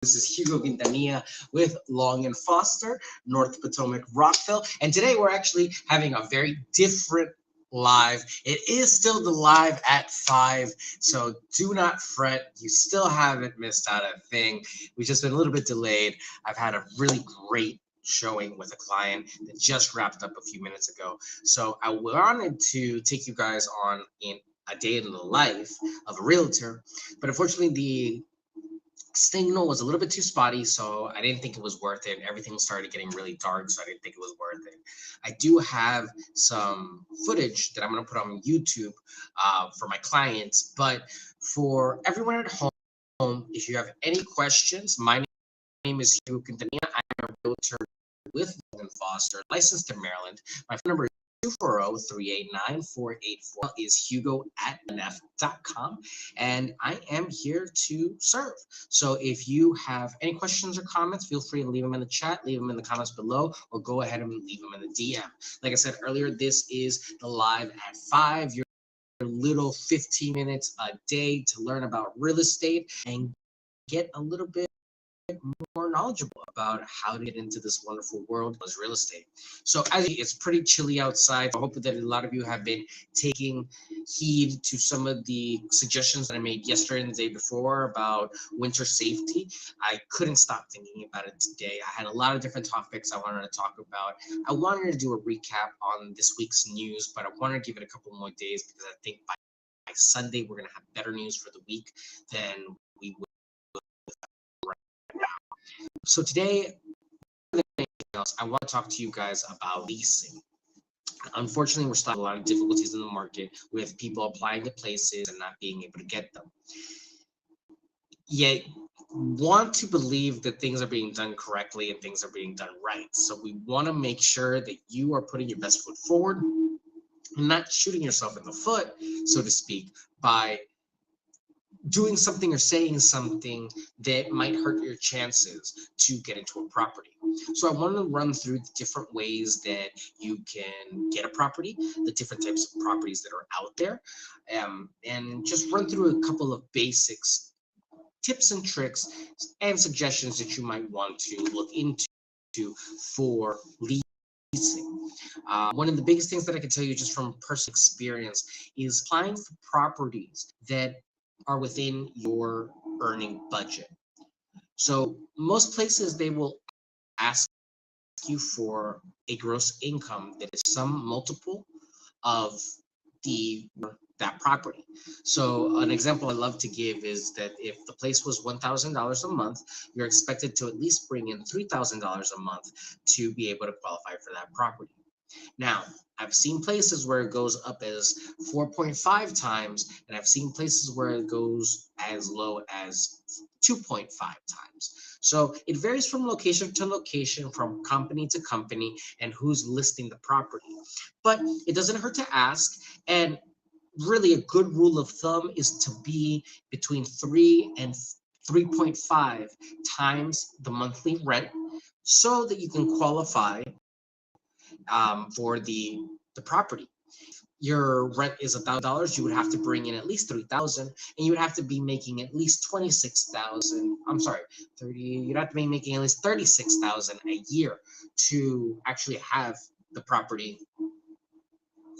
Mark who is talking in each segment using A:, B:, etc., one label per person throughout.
A: This is Hugo Quintanilla with Long and Foster, North Potomac, Rockville. And today we're actually having a very different live. It is still the live at 5, so do not fret. You still haven't missed out a thing. We've just been a little bit delayed. I've had a really great showing with a client that just wrapped up a few minutes ago. So I wanted to take you guys on in a day in the life of a realtor, but unfortunately the signal was a little bit too spotty, so I didn't think it was worth it. Everything started getting really dark, so I didn't think it was worth it. I do have some footage that I'm going to put on YouTube for my clients, but for everyone at home, if you have any questions, my name is Hugo Quintanilla. I'm a realtor with Logan Foster, licensed in Maryland. My phone number is 240-389-4884 is hugo@nf.com, and I am here to serve. So if you have any questions or comments, feel free to leave them in the chat, leave them in the comments below, or go ahead and leave them in the DM. Like I said earlier, this is the live at 5. Your little 15 minutes a day to learn about real estate and get a little bit more knowledgeable about how to get into this wonderful world as real estate. So as it's pretty chilly outside, I hope that a lot of you have been taking heed to some of the suggestions that I made yesterday and the day before about winter safety. I couldn't stop thinking about it today. I had a lot of different topics I wanted to talk about. I wanted to do a recap on this week's news, but I wanted to give it a couple more days because I think by Sunday we're going to have better news for the week than we will. So today, more than anything else, I want to talk to you guys about leasing. Unfortunately, we're still having a lot of difficulties in the market with people applying to places and not being able to get them. Yet, want to believe that things are being done correctly and things are being done right. So we want to make sure that you are putting your best foot forward and not shooting yourself in the foot, so to speak, by doing something or saying something that might hurt your chances to get into a property. So I want to run through the different ways that you can get a property, the different types of properties that are out there, and just run through a couple of basics, tips and tricks, and suggestions that you might want to look into for leasing. One of the biggest things that I can tell you just from personal experience is applying for properties that are within your earning budget. So most places they will ask you for a gross income that is some multiple of that property. So an example I love to give is that if the place was $1,000 a month, you're expected to at least bring in $3,000 a month to be able to qualify for that property. Now, I've seen places where it goes up as 4.5 times, and I've seen places where it goes as low as 2.5 times. So it varies from location to location, from company to company, and who's listing the property. But it doesn't hurt to ask, and really a good rule of thumb is to be between 3 and 3.5 times the monthly rent so that you can qualify for the property. Your rent is $1,000, you would have to bring in at least 3,000, and you would have to be making at least 26,000. I'm sorry, 30. You'd have to be making at least 36,000 a year to actually have the property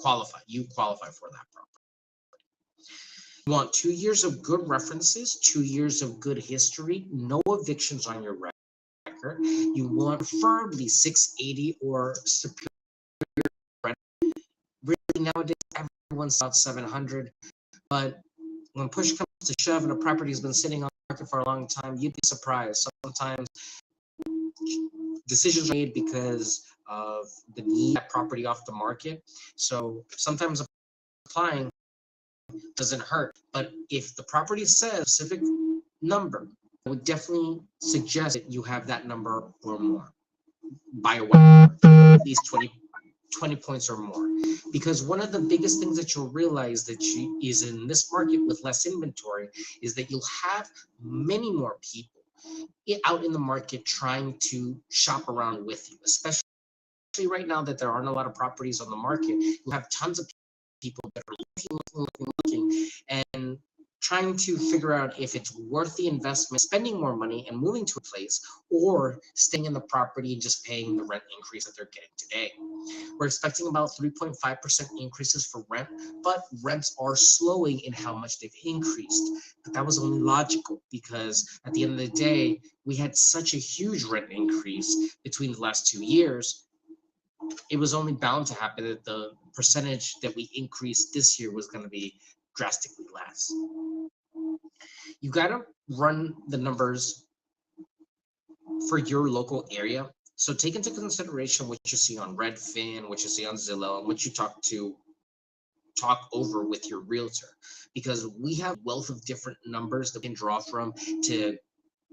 A: qualify. You qualify for that property. You want 2 years of good references, 2 years of good history, no evictions on your record. You want preferably 680 or superior. Really, nowadays, everyone's about 700, but when push comes to shove and a property has been sitting on the market for a long time, you'd be surprised. Sometimes decisions are made because of the need of that property off the market. So sometimes applying doesn't hurt, but if the property says a specific number, I would definitely suggest that you have that number or more by a way, at least 20 points or more, because one of the biggest things that you'll realize that is in this market with less inventory is that you'll have many more people out in the market trying to shop around with you, especially right now that there aren't a lot of properties on the market. You have tons of people that are looking, and trying to figure out if it's worth the investment, spending more money and moving to a place, or staying in the property and just paying the rent increase that they're getting today. We're expecting about 3.5% increases for rent, but rents are slowing in how much they've increased. But that was only logical because at the end of the day, we had such a huge rent increase between the last 2 years. It was only bound to happen that the percentage that we increased this year was going to be drastically less. You got to run the numbers for your local area. So take into consideration what you see on Redfin, what you see on Zillow, and what you talk over with your realtor, because we have a wealth of different numbers that we can draw from to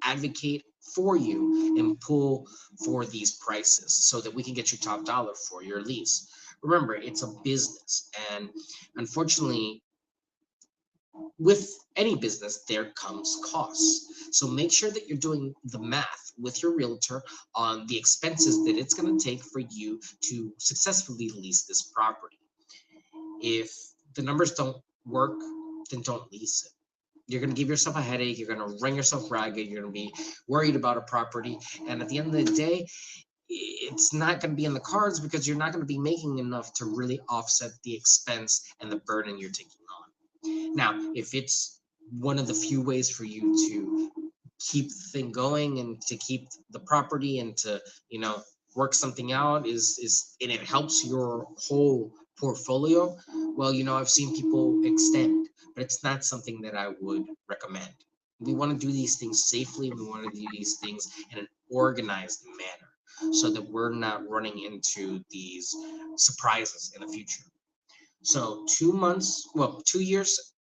A: advocate for you and pull for these prices so that we can get you top dollar for your lease. Remember, it's a business, and unfortunately, with any business, there comes costs. So make sure that you're doing the math with your realtor on the expenses that it's going to take for you to successfully lease this property. If the numbers don't work, then don't lease it. You're going to give yourself a headache. You're going to run yourself ragged. You're going to be worried about a property. And at the end of the day, it's not going to be in the cards because you're not going to be making enough to really offset the expense and the burden you're taking on. Now, if it's one of the few ways for you to keep the thing going and to keep the property and to, work something out and it helps your whole portfolio, well, I've seen people extend, but it's not something that I would recommend. We want to do these things safely. We want to do these things in an organized manner so that we're not running into these surprises in the future. So 2 years,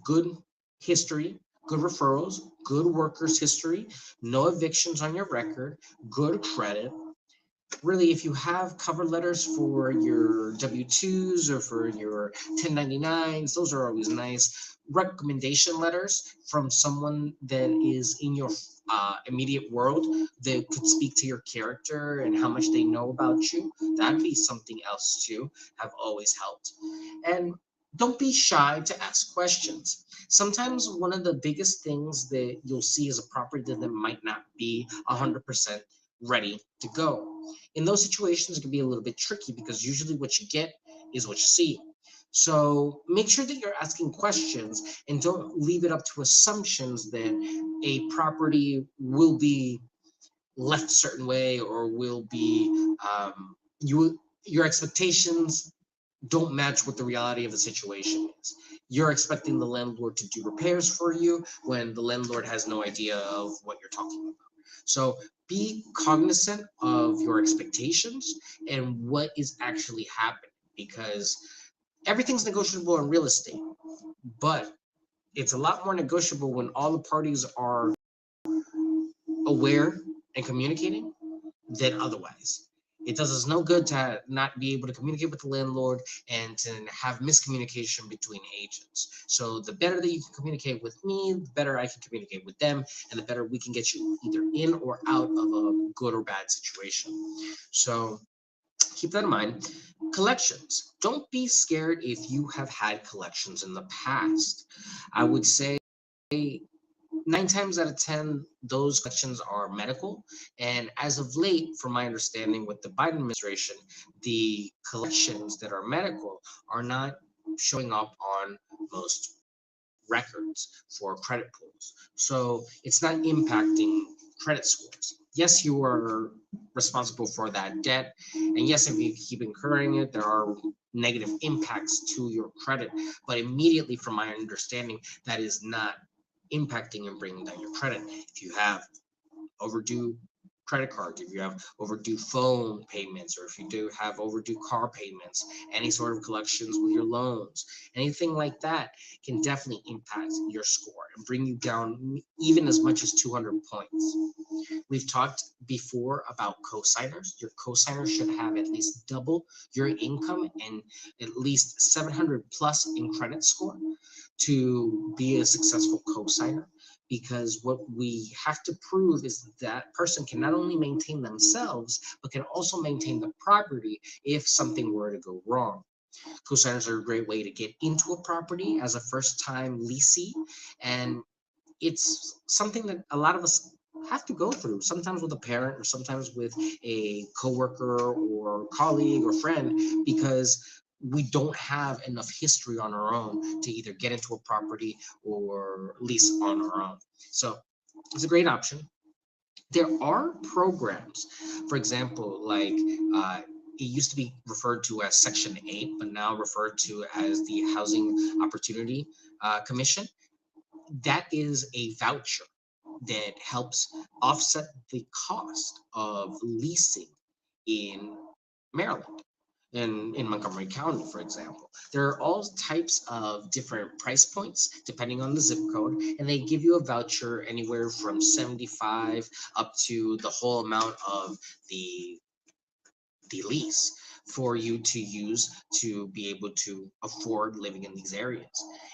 A: good history, good referrals, good workers history, no evictions on your record, good credit. Really, if you have cover letters for your W-2s or for your 1099s, those are always nice. Recommendation letters from someone that is in your immediate world that could speak to your character and how much they know about you, that'd be something else too, have always helped. And don't be shy to ask questions. Sometimes one of the biggest things that you'll see is a property that might not be 100% ready to go. In those situations, it can be a little bit tricky because usually what you get is what you see. So make sure that you're asking questions and don't leave it up to assumptions that a property will be left a certain way or will be your expectations don't match what the reality of the situation is. You're expecting the landlord to do repairs for you when the landlord has no idea of what you're talking about. So be cognizant of your expectations and what is actually happening, because everything's negotiable in real estate, but it's a lot more negotiable when all the parties are aware and communicating than otherwise. It does us no good to not be able to communicate with the landlord and to have miscommunication between agents. So the better that you can communicate with me, the better I can communicate with them, and the better we can get you either in or out of a good or bad situation. So keep that in mind. Collections. Don't be scared if you have had collections in the past. I would say 9 times out of 10, those collections are medical. And as of late, from my understanding with the Biden administration, the collections that are medical are not showing up on most records for credit pulls. So it's not impacting credit scores. Yes, you are responsible for that debt. And yes, if you keep incurring it, there are negative impacts to your credit. But immediately, from my understanding, that is not impacting and bringing down your credit. If you have overdue credit cards, if you have overdue phone payments, or if you do have overdue car payments, any sort of collections with your loans, anything like that can definitely impact your score and bring you down even as much as 200 points. We've talked before about cosigners. Your cosigner should have at least double your income and at least 700 plus in credit score to be a successful cosigner, because what we have to prove is that person can not only maintain themselves, but can also maintain the property if something were to go wrong. Co-signers are a great way to get into a property as a first-time leasee, and it's something that a lot of us have to go through, sometimes with a parent or sometimes with a coworker or colleague or friend, because we don't have enough history on our own to either get into a property or lease on our own. So it's a great option. There are programs, for example, like it used to be referred to as Section 8, but now referred to as the Housing Opportunity Commission. That is a voucher that helps offset the cost of leasing in Maryland and in Montgomery County, for example. There are all types of different price points depending on the zip code, and they give you a voucher anywhere from 75 up to the whole amount of the lease for you to use to be able to afford living in these areas.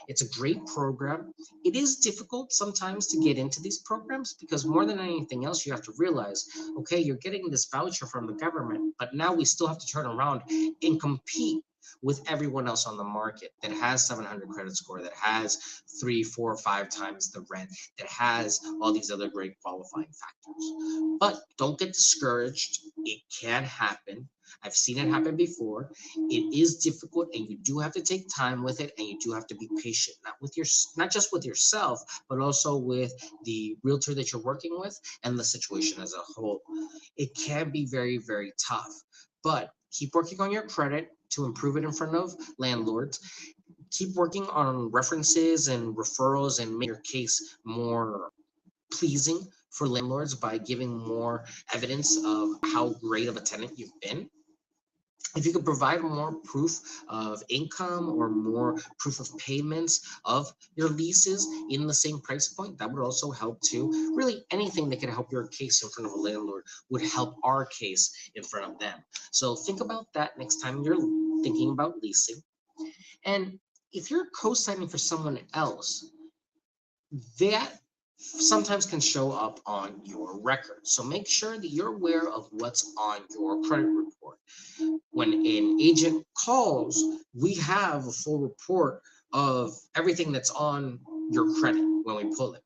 A: It's a great program. It is difficult sometimes to get into these programs because more than anything else, you have to realize, okay, you're getting this voucher from the government, but now we still have to turn around and compete with everyone else on the market that has 700 credit score, that has 3, 4, 5 times the rent, that has all these other great qualifying factors. But don't get discouraged. It can happen. I've seen it happen before. It is difficult, and you do have to take time with it, and you do have to be patient, not just with yourself, but also with the realtor that you're working with and the situation as a whole. It can be very, very tough, but keep working on your credit to improve it in front of landlords. Keep working on references and referrals and make your case more pleasing for landlords by giving more evidence of how great of a tenant you've been. If you could provide more proof of income or more proof of payments of your leases in the same price point, that would also help too. Really, anything that could help your case in front of a landlord would help our case in front of them. So think about that next time you're thinking about leasing. And if you're co-signing for someone else, that sometimes can show up on your record. So make sure that you're aware of what's on your credit report. When an agent calls, we have a full report of everything that's on your credit when we pull it.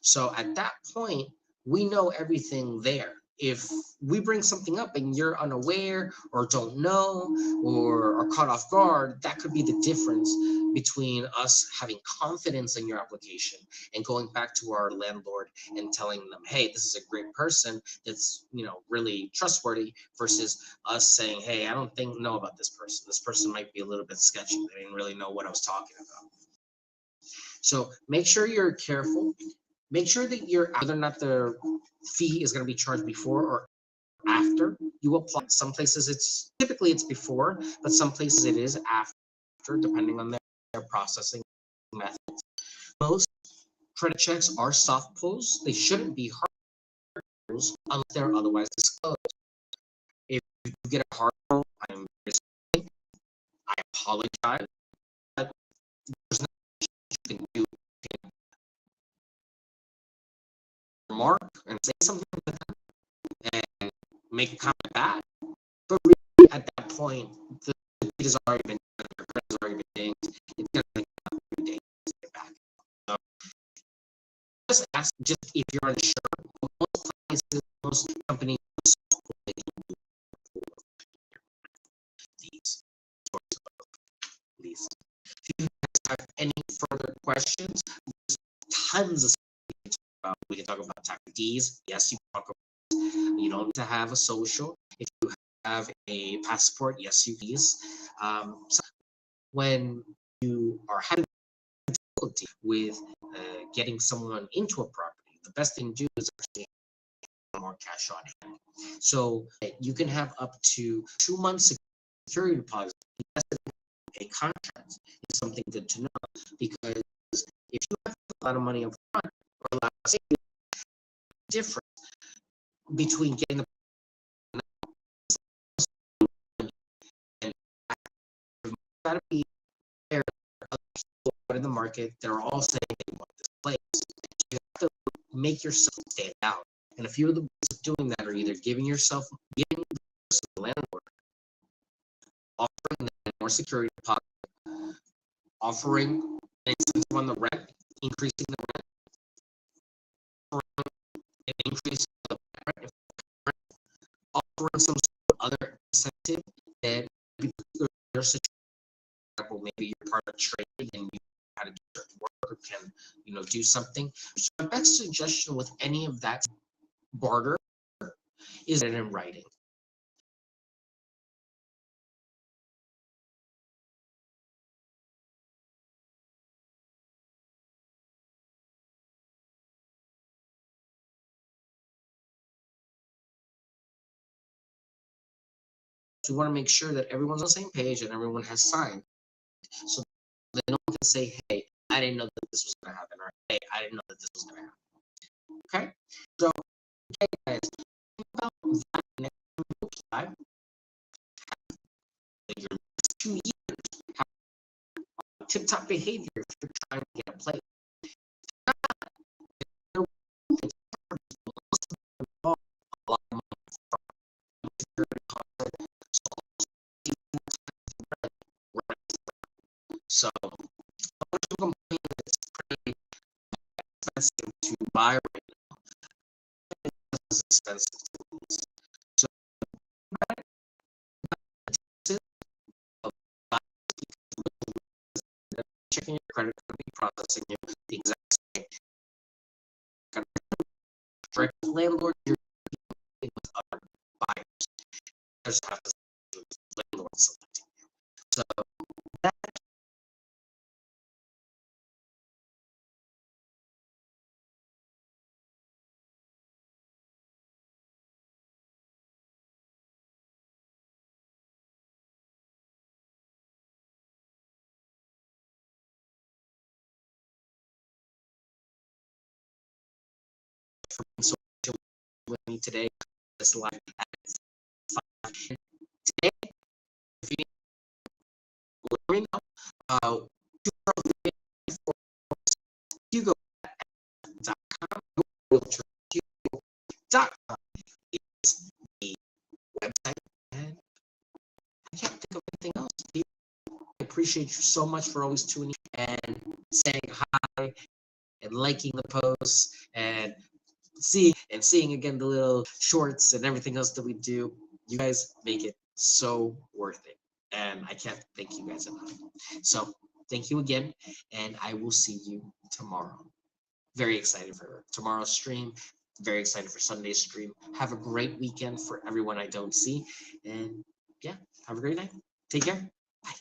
A: So at that point, we know everything there. If we bring something up and you're unaware or don't know or are caught off guard, that could be the difference between us having confidence in your application and going back to our landlord and telling them, hey, this is a great person that's, really trustworthy, versus us saying, hey, I don't know about this person. This person might be a little bit sketchy. They didn't really know what I was talking about. So make sure you're careful. Make sure that you're, whether or not the fee is going to be charged before or after you apply. Some places it's before, but some places it is after, depending on their processing methods. Most credit checks are soft pulls. They shouldn't be hard pulls unless they're otherwise disclosed. If you get a hard pull, I'm very sorry. I apologize. But there's nothing you can do. You can remark and say something to them and make a comment back. But really, at that point, the deed has already been done, your credit has already been dinged. It's going to take a few days to get back. So just ask, just if you're unsure, most places, most companies, these sorts of leases. If you guys have any further questions, there's tons of stuff we can talk about tax Ds. Yes, you can talk about, you don't need to have a social. If you have a passport, yes, you can. So when you are having difficulty with getting someone into a property, the best thing to do is actually have more cash on hand. So you can have up to 2 months security deposit. A contract is something good to know, because if you have a lot of money up front, or a lot of savings, difference between getting the and got to be there. Other people in the market, they're all saying they want this place. You have to make yourself stand out. And a few of the ways of doing that are either giving the landlord, offering them more more security deposit, offering an incentive on the rent, increasing the rent, offering an increase in the rent, offering some sort of other incentive that maybe your situation, maybe you're part of trade and you how to do certain work or can do something. So my best suggestion with any of that barter is it in writing. You want to make sure that everyone's on the same page and everyone has signed, so that no one can say, "Hey, I didn't know that this was going to happen," or "Hey, I didn't know that this was going to happen." Okay, so okay, guys, think about that next time you apply. Your next 2 years, have tip-top behavior if you're trying to get a place. So, don't complain that it's pretty expensive to buy right now. It's expensive to lose. So, checking your credit card, processing you the exact same. Direct landlord, you're dealing with other buyers. There's have to do with landlord selecting you. So that so with me today, this live at 5 today. If you let me know, Hugo.com, realtor.com is the website, and I can't think of anything else. I appreciate you so much for always tuning and saying hi and liking the posts and seeing again the little shorts and everything else that we do. You guys make it so worth it, and I can't thank you guys enough. So thank you again, and I will see you tomorrow. Very excited for tomorrow's stream. Very excited for Sunday's stream. Have a great weekend for everyone I don't see, and yeah, have a great night. Take care. Bye.